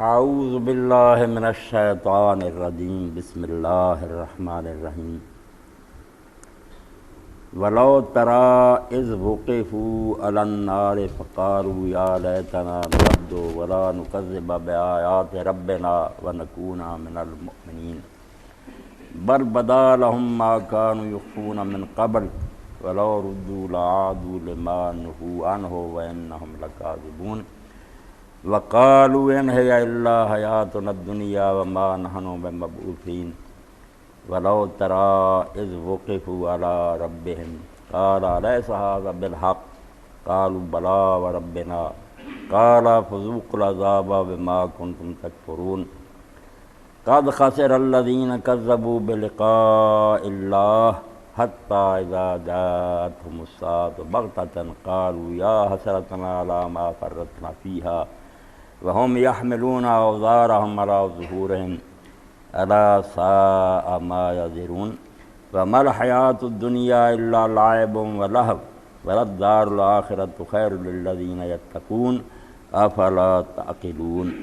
اعوذ باللہ من الشیطان الرجیم بسم اللہ الرحمن الرحیم ولو تری اذ وقفوا علی النار فقالوا یا لیتنا نرد ولا نکذب بآیات ربنا ونکون من المؤمنین بل بدا لهم ما كانوا يخفون من قبل ولو ردوا لعادوا لما نهوا عنه وإنهم لكاذبون وقالوا إن هي إلا حياتنا الدنيا وما نحن بمبعوثين ولو ترى إذ وقفوا على ربهم قال أليس هذا بالحق قالوا بلى وربنا قال فذوقوا العذاب بما كنتم تكفرون قد خسر الذين كذبوا بلقاء الله حتى إذا جاءتهم الساعة بغتة قالوا يا حسرتنا على ما فرطنا فيها وهم يحملون أوزارهم على ظهورهم ألا ساء ما يزرون وما الحياة الدنيا إلا لعب ولهو وللدار الآخرة خير للذين يتقون أفلا تعقلون